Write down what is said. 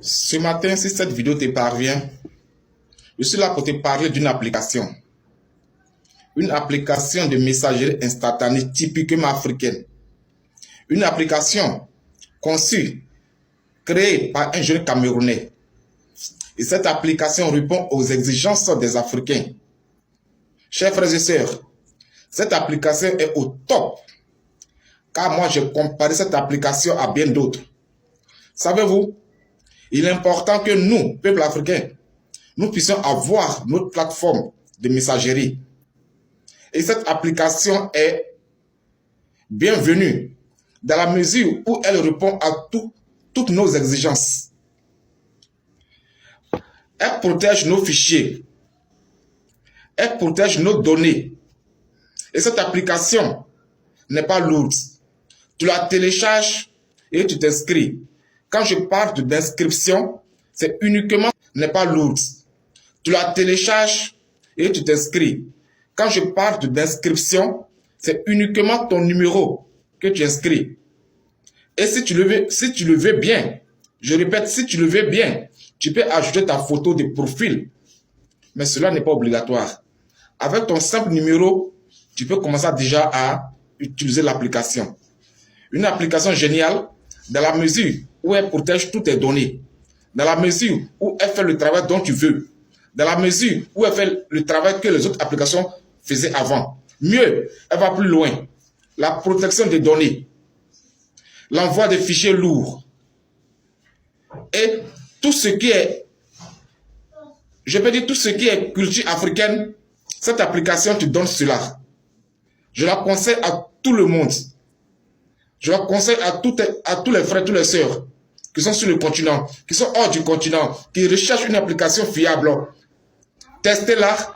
Ce matin, si cette vidéo te parvient, je suis là pour te parler d'une application. Une application de messagerie instantanée typiquement africaine. Une application conçue, créée par un jeune Camerounais. Et cette application répond aux exigences des Africains. Chers frères et sœurs, cette application est au top. Car moi, j'ai comparé cette application à bien d'autres. Savez-vous, il est important que nous, peuple africain, nous puissions avoir notre plateforme de messagerie. Et cette application est bienvenue dans la mesure où elle répond à toutes nos exigences. Elle protège nos fichiers. Elle protège nos données. Et cette application n'est pas lourde. Tu la télécharges et tu t'inscris. Quand je parle d'inscription, c'est uniquement n'est pas lourde. Tu la télécharges et tu t'inscris. Quand je parle d'inscription, c'est uniquement ton numéro que tu inscris. Et si tu le veux bien, je répète, si tu le veux bien, tu peux ajouter ta photo de profil. Mais cela n'est pas obligatoire. Avec ton simple numéro, tu peux commencer déjà à utiliser l'application. Une application géniale dans la mesure où elle protège toutes tes données. Dans la mesure où elle fait le travail dont tu veux. Dans la mesure où elle fait le travail que les autres applications faisaient avant. Mieux, elle va plus loin. La protection des données. L'envoi des fichiers lourds. Et tout ce qui est, je peux dire tout ce qui est culture africaine, cette application te donne cela. Je la conseille à tout le monde. Je la conseille à tous les frères, tous les sœurs qui sont sur le continent, qui sont hors du continent, qui recherchent une application fiable. Testez-la.